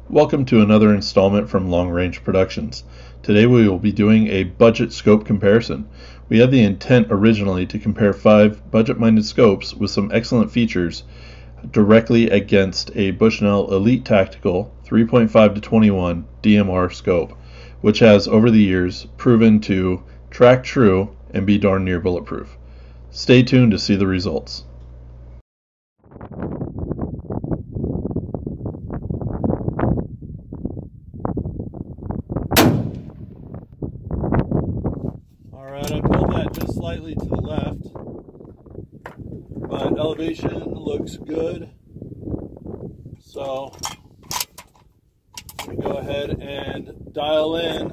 Welcome to another installment from Long Range Productions. Today we will be doing a budget scope comparison. We had the intent originally to compare 5 budget-minded scopes with some excellent features directly against a Bushnell Elite Tactical 3.5 to 21 DMR scope, which has over the years proven to track true and be darn near bulletproof. Stay tuned to see the results. Alright, I pulled that just slightly to the left, but elevation looks good, so I'm going to go ahead and dial in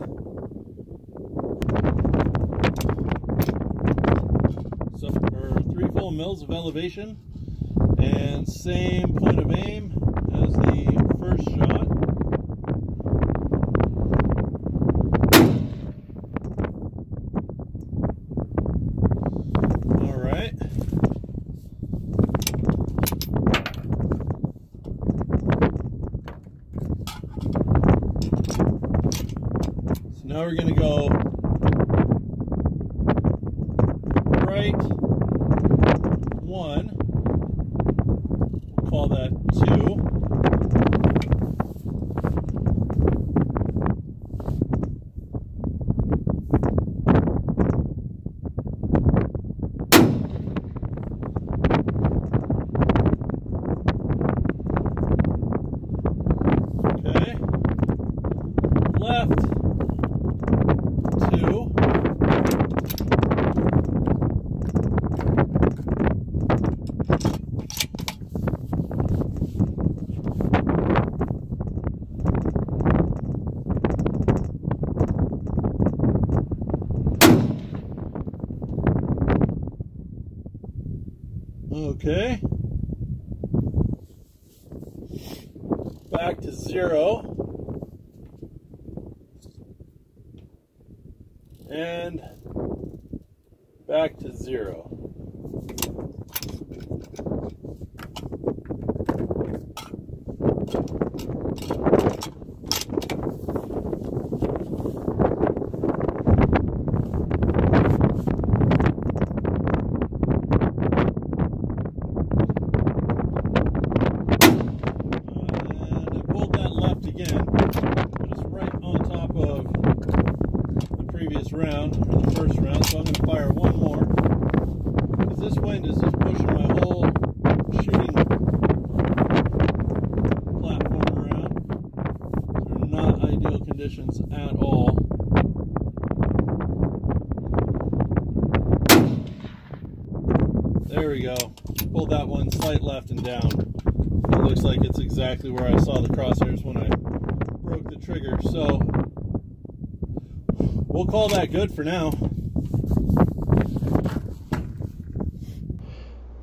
for 3 full mils of elevation and same point of aim as the first shot. Now we're going to go right 1, we'll call that 2, okay, left 2, okay, back to 0, and back to 0. Round, or the first round, so I'm going to fire one more, because this wind is just pushing my whole shooting platform around. They're not ideal conditions at all. There we go. Pulled that one slight left and down. It looks like it's exactly where I saw the crosshairs when I broke the trigger, so we'll call that good for now.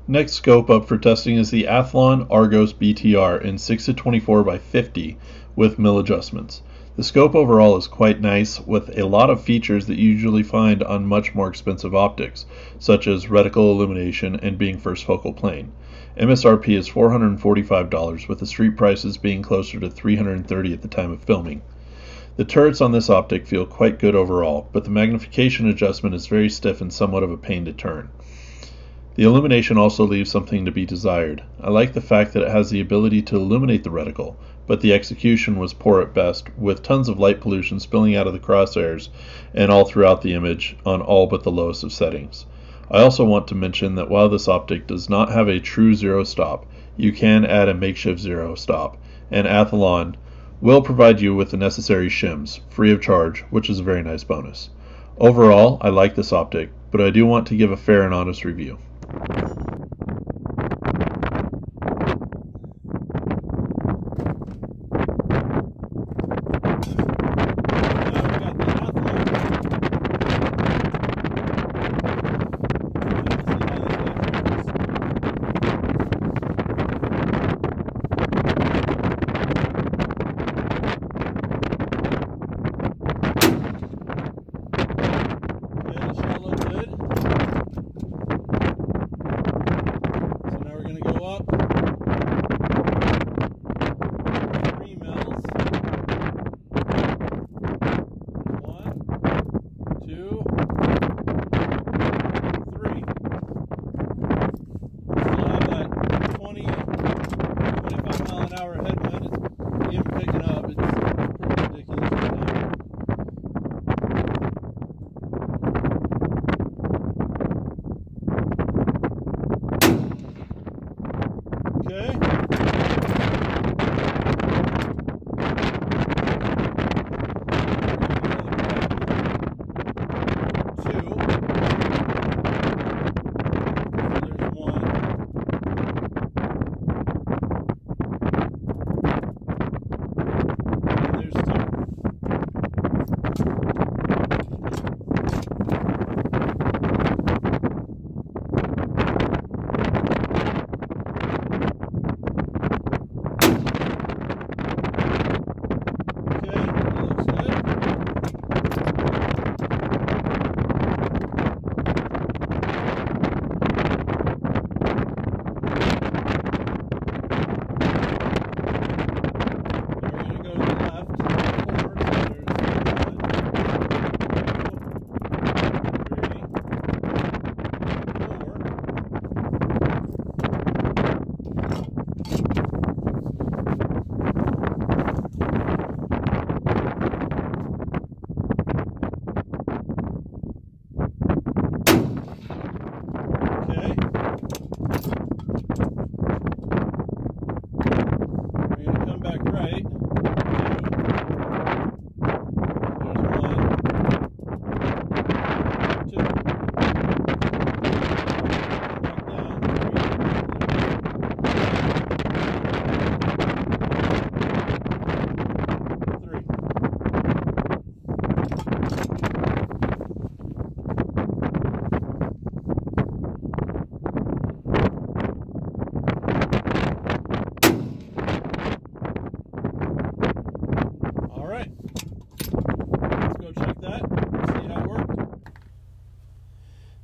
Next scope up for testing is the Athlon Argos BTR in 6 to 24 by 50 with mil adjustments. The scope overall is quite nice with a lot of features that you usually find on much more expensive optics, such as reticle illumination and being first focal plane. MSRP is $445 with the street prices being closer to $330 at the time of filming. The turrets on this optic feel quite good overall, but the magnification adjustment is very stiff and somewhat of a pain to turn. The illumination also leaves something to be desired. I like the fact that it has the ability to illuminate the reticle, but the execution was poor at best, with tons of light pollution spilling out of the crosshairs and all throughout the image on all but the lowest of settings. I also want to mention that while this optic does not have a true zero stop, you can add a makeshift zero stop, and Athlon will provide you with the necessary shims, free of charge, which is a very nice bonus. Overall, I like this optic, but I do want to give a fair and honest review.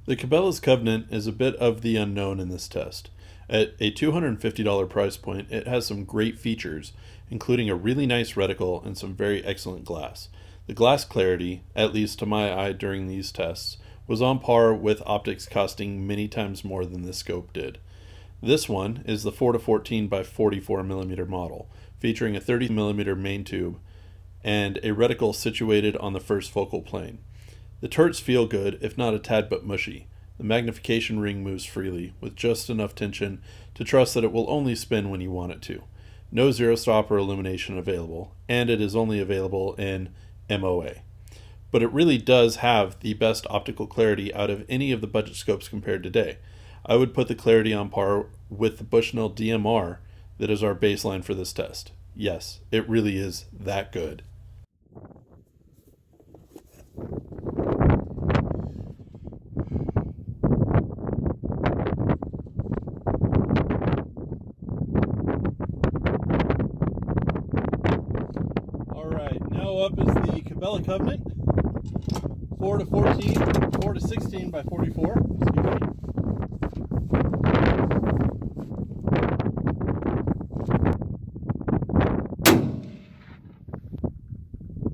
The Cabelles Covenant is a bit of the unknown in this test. At a $250 price point, it has some great features, including a really nice reticle and some very excellent glass. The glass clarity, at least to my eye during these tests, was on par with optics costing many times more than this scope did. This one is the 4-14 by 44mm model, featuring a 30mm main tube and a reticle situated on the first focal plane. The turrets feel good, if not a tad but mushy. The magnification ring moves freely, with just enough tension to trust that it will only spin when you want it to. No zero stop or illumination available, and it is only available in MOA. But it really does have the best optical clarity out of any of the budget scopes compared today. I would put the clarity on par with the Bushnell DMR that is our baseline for this test. Yes, it really is that good. Alright, now up is the Cabelles Covenant 4-16 by 44. Excuse me.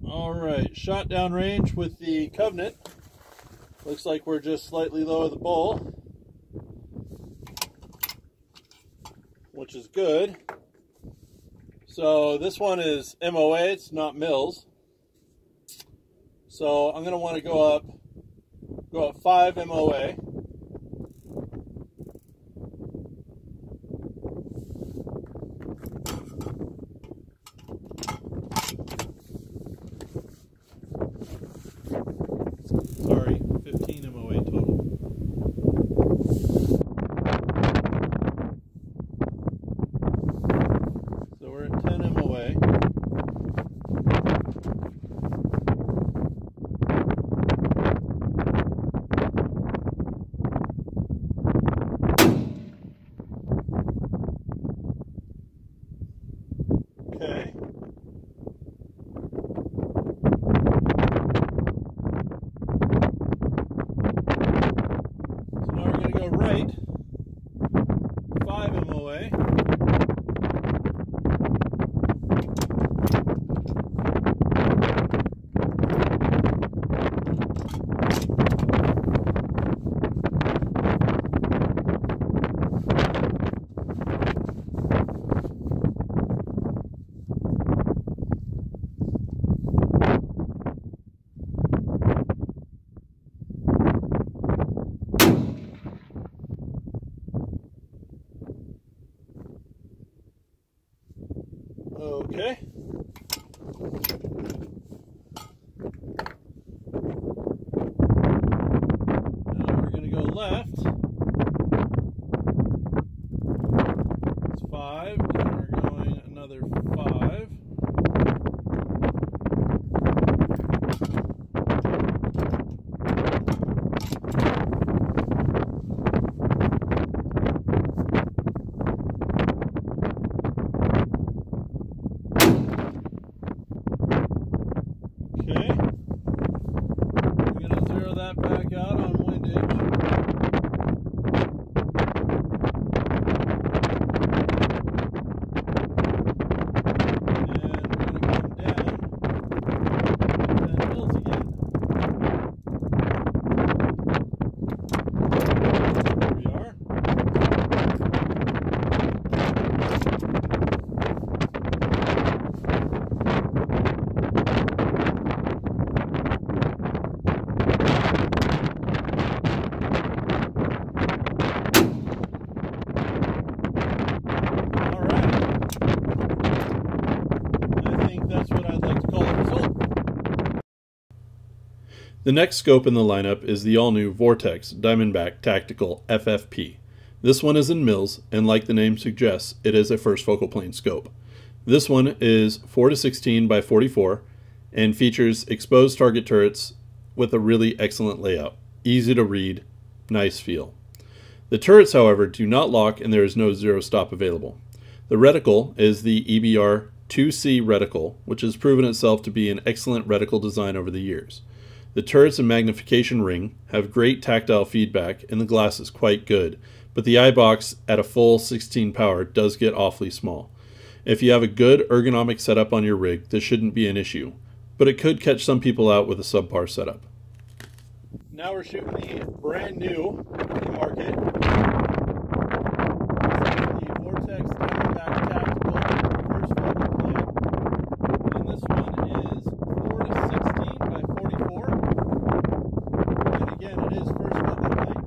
Alright, shot down range with the Covenant. Looks like we're just slightly low of the bowl, which is good. So this one is MOA, it's not mils. So I'm going to want to go up 5 MOA. Sorry, 15 MOA total. So we're at 10 MOA. Okay. So now we're going to go right 5 MOA. Okay. Now we're going to go left. It's 5, and then we're going another 5. Okay, I'm going to zero that back out on windage. And we're going to come down 10 mils again. There we are. The next scope in the lineup is the all-new Vortex Diamondback Tactical FFP. This one is in mils, and like the name suggests, it is a first focal plane scope. This one is 4-16 by 44 and features exposed target turrets with a really excellent layout. Easy to read, nice feel. The turrets, however, do not lock and there is no zero stop available. The reticle is the EBR 2C reticle, which has proven itself to be an excellent reticle design over the years. The turrets and magnification ring have great tactile feedback and the glass is quite good, but the eye box at a full 16 power does get awfully small. If you have a good ergonomic setup on your rig, this shouldn't be an issue, but it could catch some people out with a subpar setup. Now we're shooting the brand new in market, the Vortex Diamondback Tactical First Focal Plane, and this one is 4 to 16 by 44, and again it is first focal plane.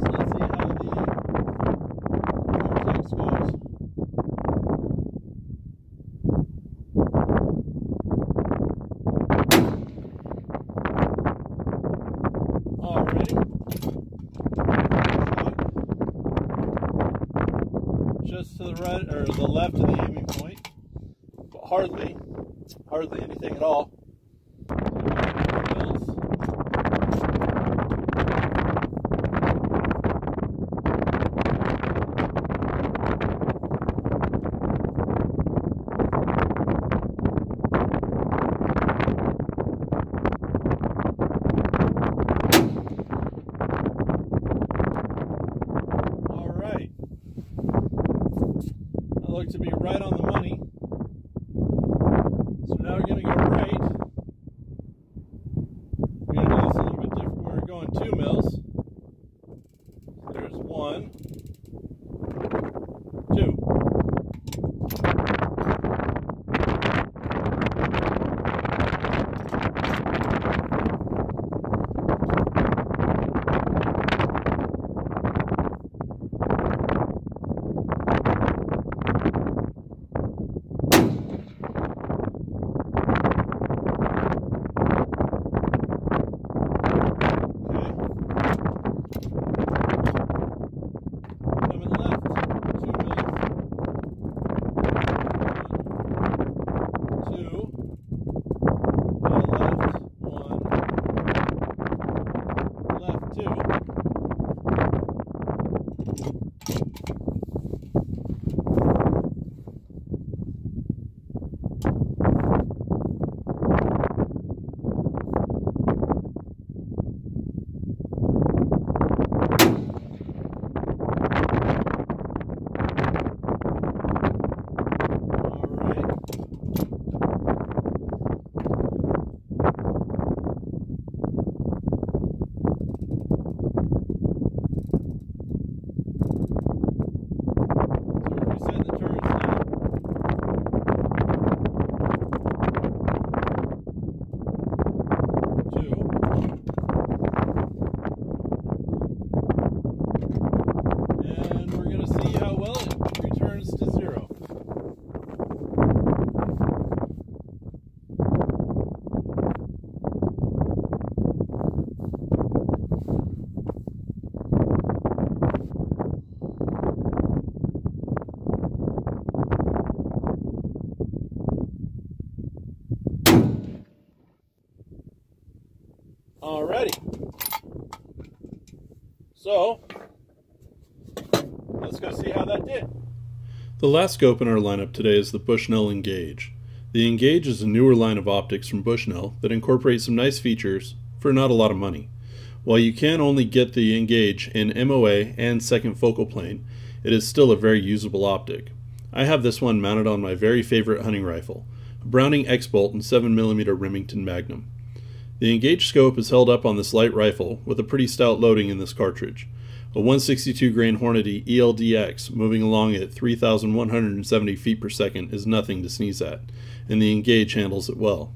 So let's see how the Vortex goes. Just to the right or the left of the aiming point, but hardly anything at all. Look to be right on the money. So now we're going to go right. We're going to do this a little bit different. We're going 2 mils. There's 1, 2. Alrighty. So, let's go see how that did. The last scope in our lineup today is the Bushnell Engage. The Engage is a newer line of optics from Bushnell that incorporates some nice features for not a lot of money. While you can only get the Engage in MOA and second focal plane, it is still a very usable optic. I have this one mounted on my very favorite hunting rifle, a Browning X-Bolt and 7mm Remington Magnum. The Engage scope is held up on this light rifle with a pretty stout loading in this cartridge. A 162 grain Hornady ELDX moving along at 3,170 feet per second is nothing to sneeze at, and the Engage handles it well.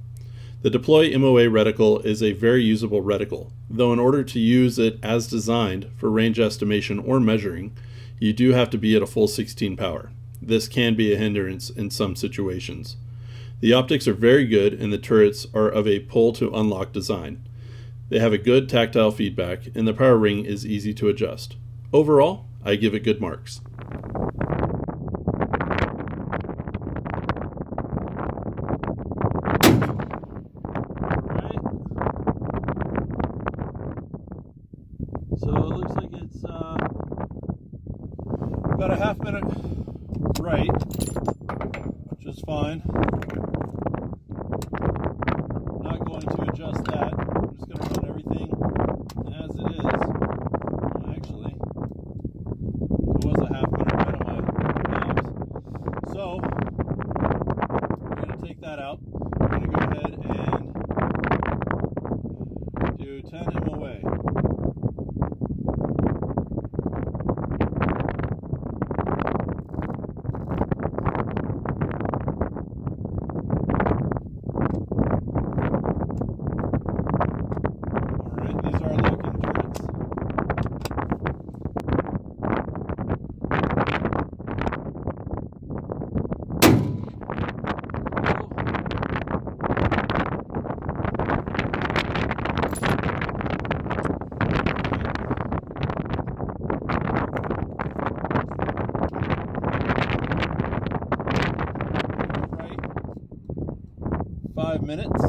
The Deploy MOA reticle is a very usable reticle, though in order to use it as designed for range estimation or measuring, you do have to be at a full 16 power. This can be a hindrance in some situations. The optics are very good and the turrets are of a pull to unlock design. They have a good tactile feedback and the power ring is easy to adjust. Overall, I give it good marks. So it looks like it's about a half minute right, which is fine. minutes.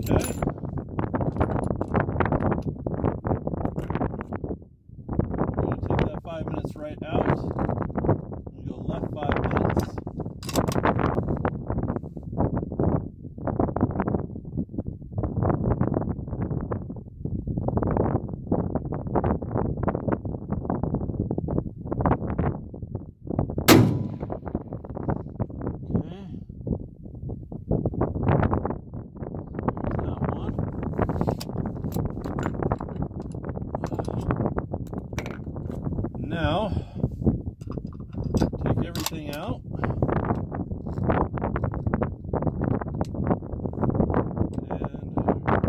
Okay. We're going to take that 5 minutes right out. And go left 5 minutes. Now, take everything out. And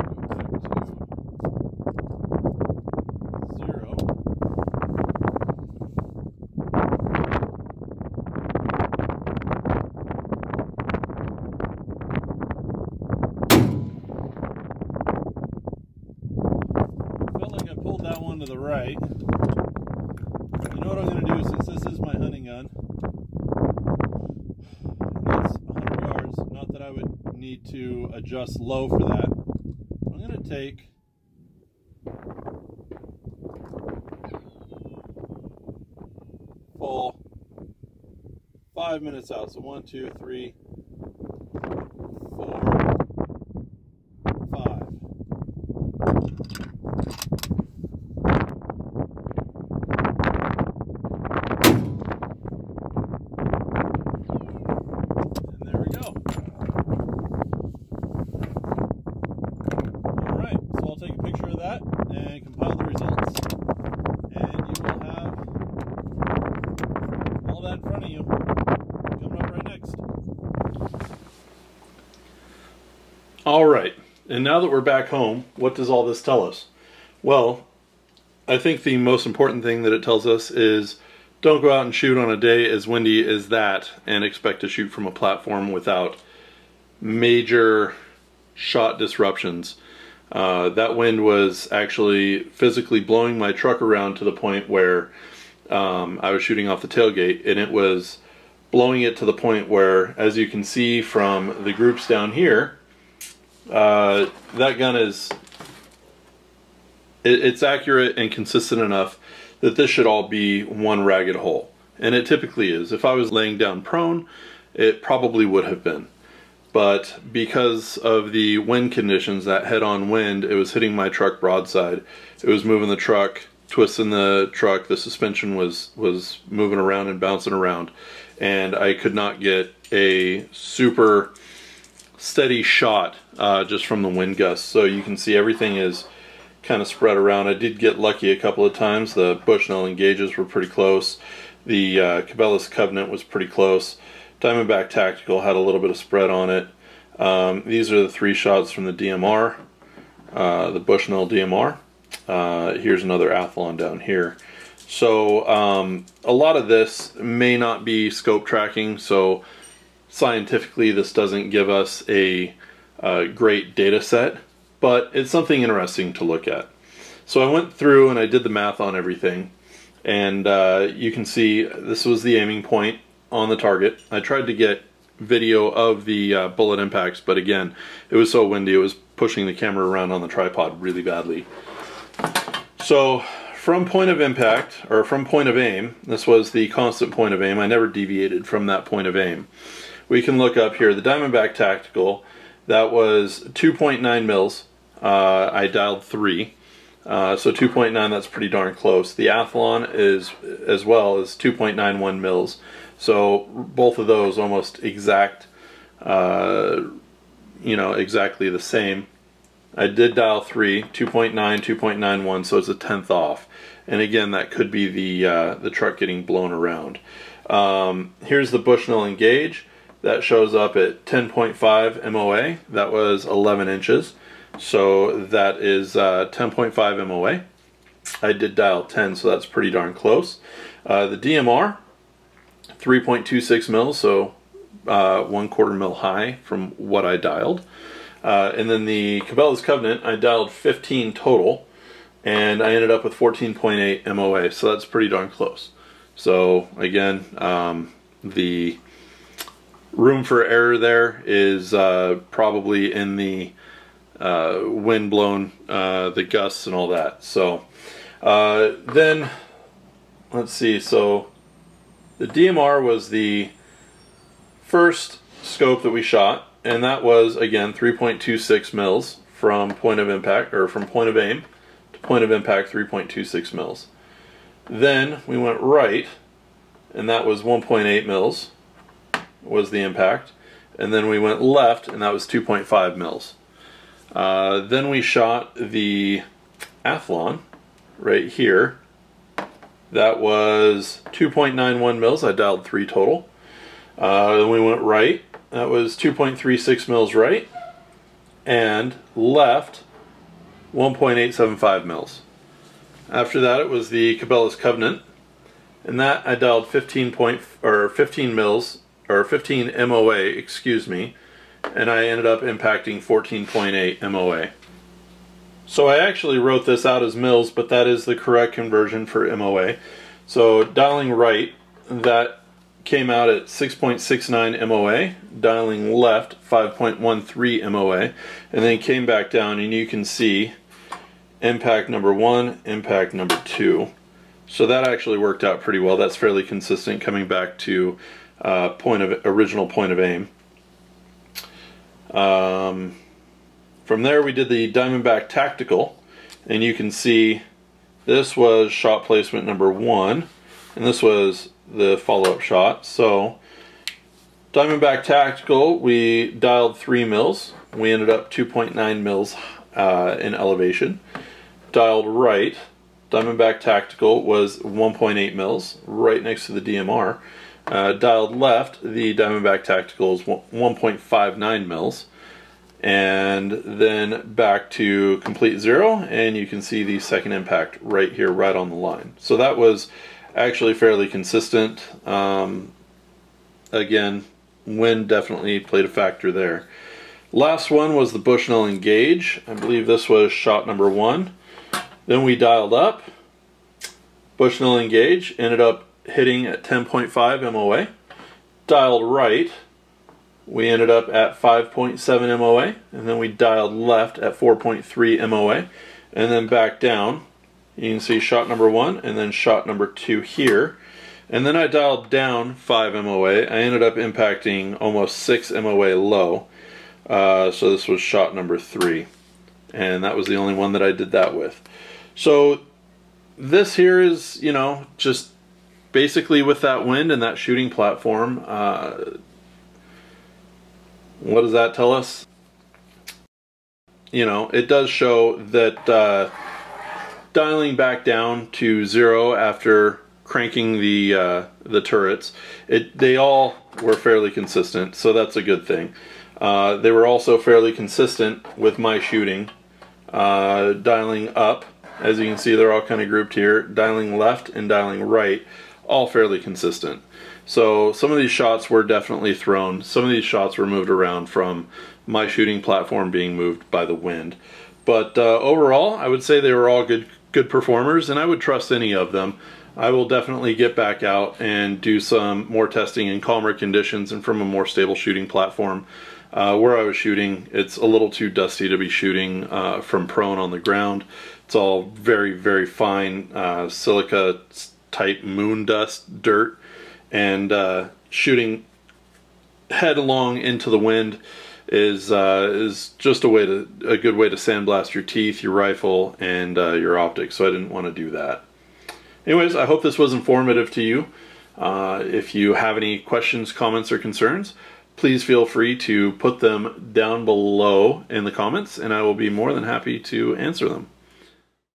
go back to 0. Felt like I pulled that one to the right. You know what I'm going to do, since this is my hunting gun, and it's 100 yards, not that I would need to adjust low for that, I'm going to take full 5 minutes out. So 1, 2, 3, 4, 5. So I'll take a picture of that and compile the results, and you will have all that in front of you coming up right next. All right, and now that we're back home, what does all this tell us? Well, I think the most important thing that it tells us is don't go out and shoot on a day as windy as that and expect to shoot from a platform without major shot disruptions. That wind was actually physically blowing my truck around to the point where I was shooting off the tailgate, and it was blowing it to the point where, as you can see from the groups down here, that gun is, it's accurate and consistent enough that this should all be one ragged hole. And it typically is. If I was laying down prone, it probably would have been. But because of the wind conditions, that head-on wind, it was hitting my truck broadside. It was moving the truck, twisting the truck. The suspension was moving around and bouncing around. And I could not get a super steady shot just from the wind gusts. So you can see everything is kind of spread around. I did get lucky a couple of times. The Bushnell Engages were pretty close. The Cabelles Covenant was pretty close. Diamondback Tactical had a little bit of spread on it. These are the 3 shots from the DMR, the Bushnell DMR. Here's another Athlon down here. So a lot of this may not be scope tracking, so scientifically this doesn't give us a great data set, but it's something interesting to look at. So I went through and I did the math on everything, and you can see this was the aiming point on the target. I tried to get video of the bullet impacts, but again, it was so windy, it was pushing the camera around on the tripod really badly. So from point of impact, or from point of aim, this was the constant point of aim. I never deviated from that point of aim. We can look up here, the Diamondback Tactical, that was 2.9 mils. I dialed 3. So 2.9, that's pretty darn close. The Athlon is, as well, is 2.91 mils. So both of those almost exact, exactly the same. I did dial 3, 2.9, 2.91, so it's a 1/10 off. And again, that could be the truck getting blown around. Here's the Bushnell Engage. That shows up at 10.5 MOA. That was 11 inches. So that is 10.5 MOA. I did dial 10, so that's pretty darn close. The DMR 3.26 mils, so 1/4 mil high from what I dialed. And then the Cabelles Covenant, I dialed 15 total, and I ended up with 14.8 MOA, so that's pretty darn close. So again, the room for error there is probably in the wind blown, the gusts and all that. So then, let's see, so the DMR was the first scope that we shot, and that was, again, 3.26 mils from point of impact, or from point of aim to point of impact, 3.26 mils. Then we went right, and that was 1.8 mils was the impact. And then we went left, and that was 2.5 mils. Then we shot the Athlon right here. That was 2.91 mils. I dialed 3 total. Then we went right. That was 2.36 mils right. And left, 1.875 mils. After that, it was the Cabelles Covenant, and that I dialed 15 mils, or 15 MOA, excuse me, and I ended up impacting 14.8 MOA. So I actually wrote this out as mils, but that is the correct conversion for MOA. So dialing right, that came out at 6.69 MOA, dialing left 5.13 MOA, and then came back down, and you can see impact number 1, impact number 2. So that actually worked out pretty well. That's fairly consistent coming back to original point of aim. From there we did the Diamondback Tactical, and you can see this was shot placement number 1, and this was the follow-up shot. So Diamondback Tactical, we dialed 3 mils. We ended up 2.9 mils in elevation. Dialed right, Diamondback Tactical was 1.8 mils, right next to the DMR. Dialed left, the Diamondback Tactical is 1.59 mils. And then back to complete zero, and you can see the second impact right here, right on the line. So that was actually fairly consistent. Again, wind definitely played a factor there. Last one was the Bushnell Engage. I believe this was shot number 1. Then we dialed up. Bushnell Engage ended up hitting at 10.5 MOA. Dialed right. We ended up at 5.7 MOA, and then we dialed left at 4.3 MOA, and then back down. You can see shot number 1 and then shot number 2 here. And then I dialed down 5 MOA. I ended up impacting almost 6 MOA low. So this was shot number 3. And that was the only one that I did that with. So this here is, you know, just basically with that wind and that shooting platform. What does that tell us? You know, it does show that dialing back down to 0 after cranking the turrets, they all were fairly consistent, so that's a good thing. They were also fairly consistent with my shooting. Dialing up, as you can see, they're all kind of grouped here. Dialing left and dialing right, all fairly consistent. So some of these shots were definitely thrown. Some of these shots were moved around from my shooting platform being moved by the wind. But overall, I would say they were all good performers, and I would trust any of them. I will definitely get back out and do some more testing in calmer conditions and from a more stable shooting platform. Where I was shooting, it's a little too dusty to be shooting from prone on the ground. It's all very, very fine silica type moon dust dirt, and shooting headlong into the wind is just a good way to sandblast your teeth, your rifle, and your optics. So I didn't want to do that. Anyways, I hope this was informative to you. If you have any questions, comments, or concerns, please feel free to put them down below in the comments, and I will be more than happy to answer them.